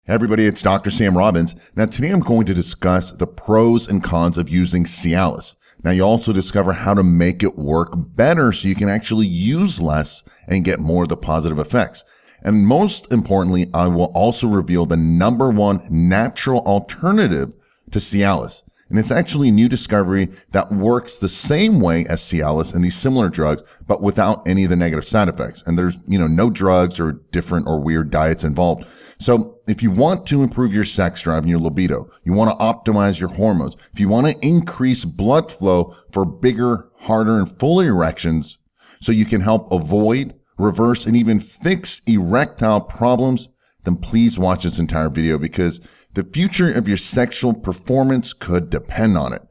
Hey everybody, it's Dr. Sam Robbins. Now today I'm going to discuss the pros and cons of using Cialis. Now you also discover how to make it work better so you can actually use less and get more of the positive effects. And most importantly, I will also reveal the number one natural alternative to Cialis. And it's actually a new discovery that works the same way as Cialis and these similar drugs, but without any of the negative side effects. And there's, no drugs or different or weird diets involved. So if you want to improve your sex drive and your libido, you want to optimize your hormones, if you want to increase blood flow for bigger, harder, and fuller erections so you can help avoid, reverse, and even fix erectile problems, then please watch this entire video because the future of your sexual performance could depend on it.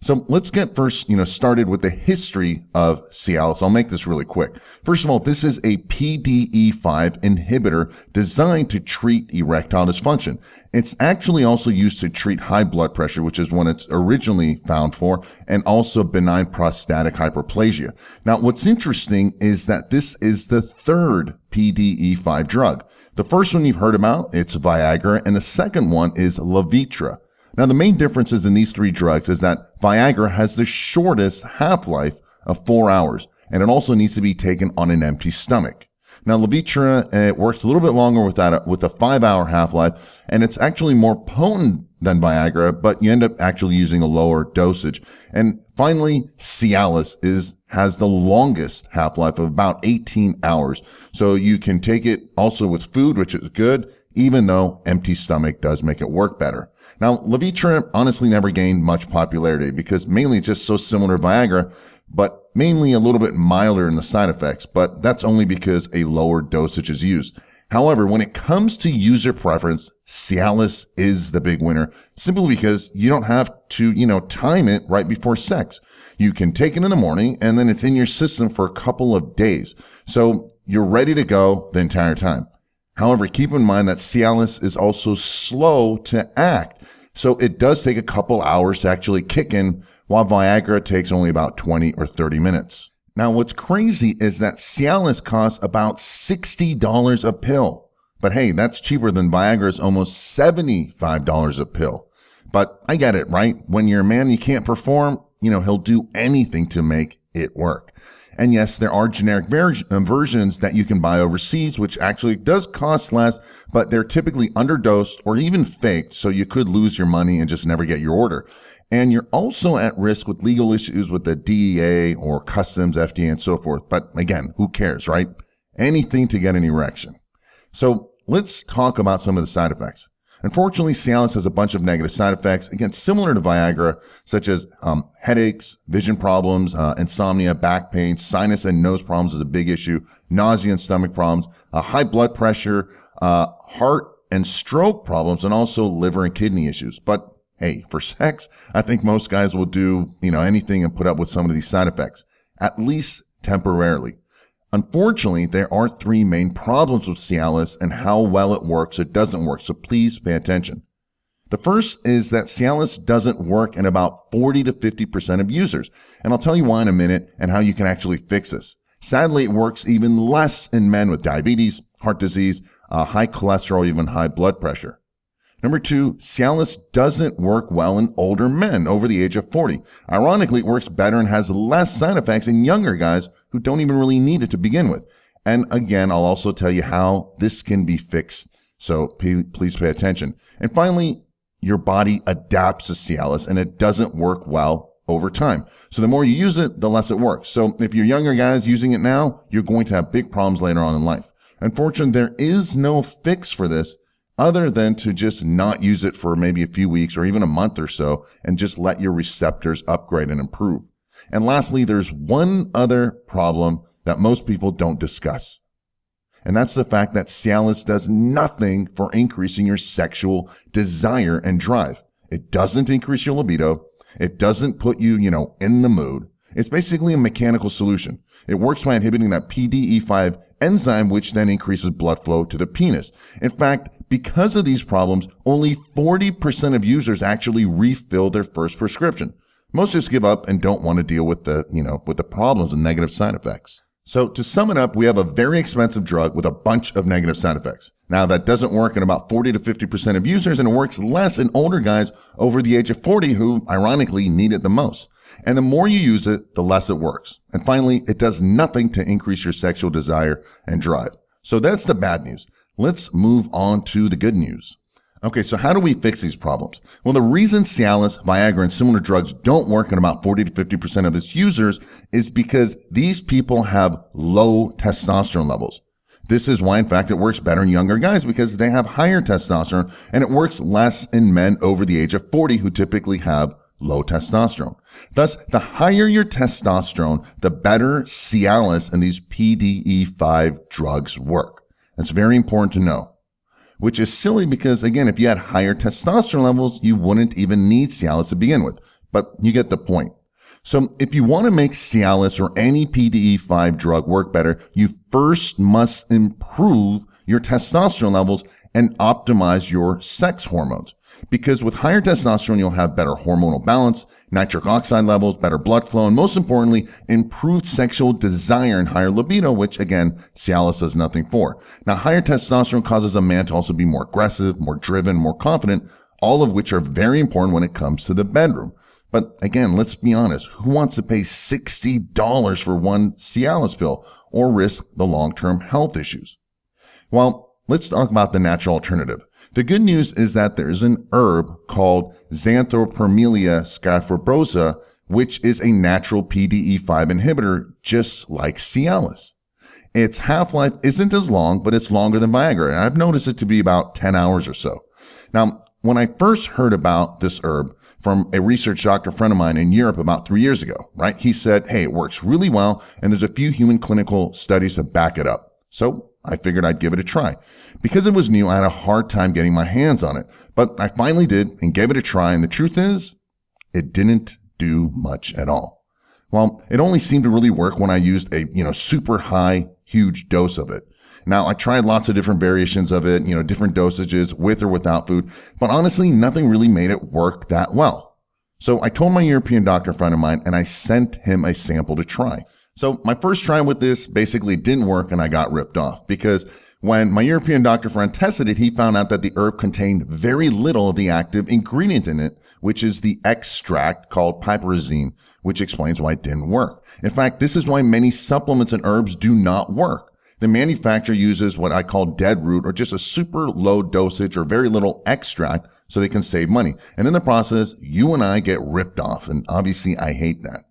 So let's get first, started with the history of Cialis. I'll make this really quick. First of all, this is a PDE5 inhibitor designed to treat erectile dysfunction. It's actually also used to treat high blood pressure, which is what it's originally found for, and also benign prostatic hyperplasia. Now, what's interesting is that this is the third PDE5 drug. The first one you've heard about, it's Viagra, and the second one is Levitra. Now, the main differences in these three drugs is that Viagra has the shortest half-life of 4 hours, and it also needs to be taken on an empty stomach. Now, Levitra, it works a little bit longer with a 5-hour half-life, and it's actually more potent than Viagra, but you end up actually using a lower dosage. And finally, Cialis has the longest half-life of about 18 hours. So you can take it also with food, which is good, even though empty stomach does make it work better. Now, Levitra honestly never gained much popularity because mainly it's just so similar to Viagra, but mainly a little bit milder in the side effects, but that's only because a lower dosage is used. However, when it comes to user preference, Cialis is the big winner simply because you don't have to, time it right before sex. You can take it in the morning and then it's in your system for a couple of days. So you're ready to go the entire time. However, keep in mind that Cialis is also slow to act. So it does take a couple hours to actually kick in, while Viagra takes only about 20 or 30 minutes. Now, what's crazy is that Cialis costs about $60 a pill. But hey, that's cheaper than Viagra's almost $75 a pill. But I get it, right? When you're a man, you can't perform, he'll do anything to make it work. And yes, there are generic versions that you can buy overseas, which actually does cost less, but they're typically underdosed or even faked, so you could lose your money and just never get your order. And you're also at risk with legal issues with the DEA or customs, FDA, and so forth. But again, who cares, right? Anything to get an erection. So let's talk about some of the side effects. Unfortunately, Cialis has a bunch of negative side effects, again, similar to Viagra, such as headaches, vision problems, insomnia, back pain, sinus and nose problems is a big issue, nausea and stomach problems, high blood pressure, heart and stroke problems, and also liver and kidney issues. But hey, for sex, I think most guys will do, anything and put up with some of these side effects, at least temporarily. Unfortunately, there are three main problems with Cialis and how well it works or doesn't work, so please pay attention. The first is that Cialis doesn't work in about 40 to 50% of users, and I'll tell you why in a minute and how you can actually fix this. Sadly, it works even less in men with diabetes, heart disease, high cholesterol, even high blood pressure. Number two, Cialis doesn't work well in older men over the age of 40. Ironically, it works better and has less side effects in younger guys who don't even really need it to begin with. And again, I'll also tell you how this can be fixed. So please pay attention. And finally, your body adapts to Cialis and it doesn't work well over time. So the more you use it, the less it works. So if you're younger guys using it now, you're going to have big problems later on in life. Unfortunately, there is no fix for this other than to just not use it for maybe a few weeks or even a month or so and just let your receptors upgrade and improve. And lastly, there's one other problem that most people don't discuss. And that's the fact that Cialis does nothing for increasing your sexual desire and drive. It doesn't increase your libido. It doesn't put you, in the mood. It's basically a mechanical solution. It works by inhibiting that PDE5 enzyme, which then increases blood flow to the penis. In fact, because of these problems, only 40% of users actually refill their first prescription. Most just give up and don't want to deal with the problems and negative side effects. So to sum it up, we have a very expensive drug with a bunch of negative side effects. Now that doesn't work in about 40 to 50% of users, and it works less in older guys over the age of 40 who ironically need it the most. And the more you use it, the less it works. And finally, it does nothing to increase your sexual desire and drive. So that's the bad news. Let's move on to the good news. Okay, so how do we fix these problems? Well, the reason Cialis, Viagra, and similar drugs don't work in about 40 to 50% of its users is because these people have low testosterone levels. This is why, in fact, it works better in younger guys because they have higher testosterone, and it works less in men over the age of 40 who typically have low testosterone. Thus, the higher your testosterone, the better Cialis and these PDE5 drugs work. That's very important to know. Which is silly because, again, if you had higher testosterone levels, you wouldn't even need Cialis to begin with. But you get the point. So if you want to make Cialis or any PDE5 drug work better, you first must improve your testosterone levels and optimize your sex hormones. Because with higher testosterone, you'll have better hormonal balance, nitric oxide levels, better blood flow, and most importantly, improved sexual desire and higher libido, which again, Cialis does nothing for. Now, higher testosterone causes a man to also be more aggressive, more driven, more confident, all of which are very important when it comes to the bedroom. But again, let's be honest, who wants to pay $60 for one Cialis pill or risk the long-term health issues? Well, let's talk about the natural alternative. The good news is that there's an herb called Xanthopurmelia scabrosa, which is a natural PDE5 inhibitor, just like Cialis. Its half-life isn't as long, but it's longer than Viagra, and I've noticed it to be about 10 hours or so. Now, when I first heard about this herb from a research doctor friend of mine in Europe about 3 years ago, right? He said, hey, it works really well, and there's a few human clinical studies to back it up. So I figured I'd give it a try. Because it was new, I had a hard time getting my hands on it, but I finally did and gave it a try. And the truth is, it didn't do much at all. Well, it only seemed to really work when I used a, super high, huge dose of it. Now, I tried lots of different variations of it, different dosages with or without food, but honestly, nothing really made it work that well. So I told my European doctor friend of mine and I sent him a sample to try. So my first try with this basically didn't work and I got ripped off because when my European doctor friend tested it, he found out that the herb contained very little of the active ingredient in it, which is the extract called piperazine, which explains why it didn't work. In fact, this is why many supplements and herbs do not work. The manufacturer uses what I call dead root or just a super low dosage or very little extract so they can save money. And in the process, you and I get ripped off. And obviously I hate that.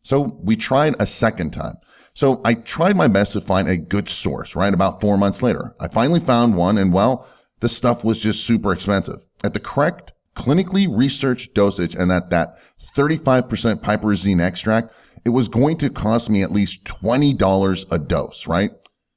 So we tried a second time. So I tried my best to find a good source, right? About 4 months later, I finally found one and well, the stuff was just super expensive. At the correct clinically researched dosage and at that 35% piperazine extract, it was going to cost me at least $20 a dose, right?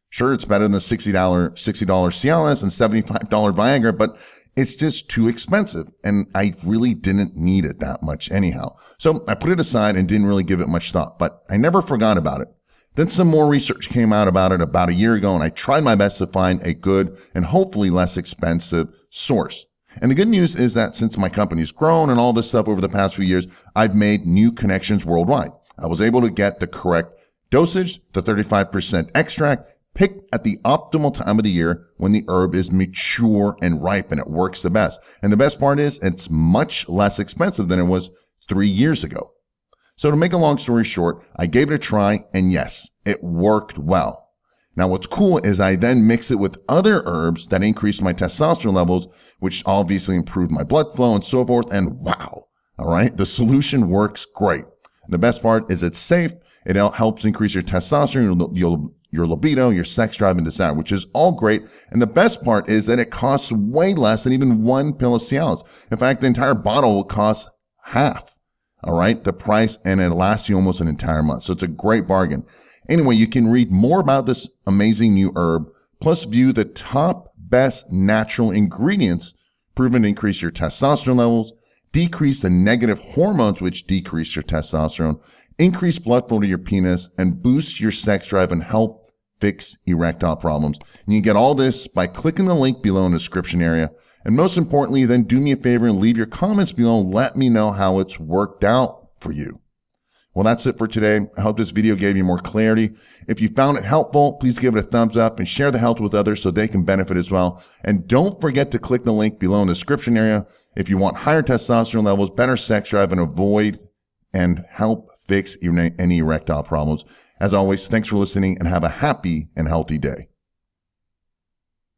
Sure, it's better than the $60 Cialis and $75 Viagra, but it's just too expensive, and I really didn't need it that much anyhow. So I put it aside and didn't really give it much thought, but I never forgot about it. Then some more research came out about it about a year ago, and I tried my best to find a good and hopefully less expensive source. And the good news is that since my company's grown and all this stuff over the past few years, I've made new connections worldwide. I was able to get the correct dosage, the 35% extract, picked at the optimal time of the year when the herb is mature and ripe and it works the best. And the best part is it's much less expensive than it was 3 years ago. So to make a long story short, I gave it a try and yes, it worked well. Now what's cool is I then mixed it with other herbs that increased my testosterone levels, which obviously improved my blood flow and so forth. And wow, all right, the solution works great. The best part is it's safe. It helps increase your testosterone, your libido, your sex drive and desire, which is all great. And the best part is that it costs way less than even one pill of Cialis. In fact, the entire bottle will cost half, all right, the price, and it lasts you almost an entire month. So it's a great bargain. Anyway, you can read more about this amazing new herb, plus view the top best natural ingredients proven to increase your testosterone levels, decrease the negative hormones which decrease your testosterone, increase blood flow to your penis, and boost your sex drive and help fix erectile problems. And you can get all this by clicking the link below in the description area. And most importantly, then do me a favor and leave your comments below and let me know how it's worked out for you. Well, that's it for today. I hope this video gave you more clarity. If you found it helpful, please give it a thumbs up and share the help with others so they can benefit as well. And don't forget to click the link below in the description area if you want higher testosterone levels, better sex drive, and avoid and help fix any erectile problems. As always, thanks for listening and have a happy and healthy day.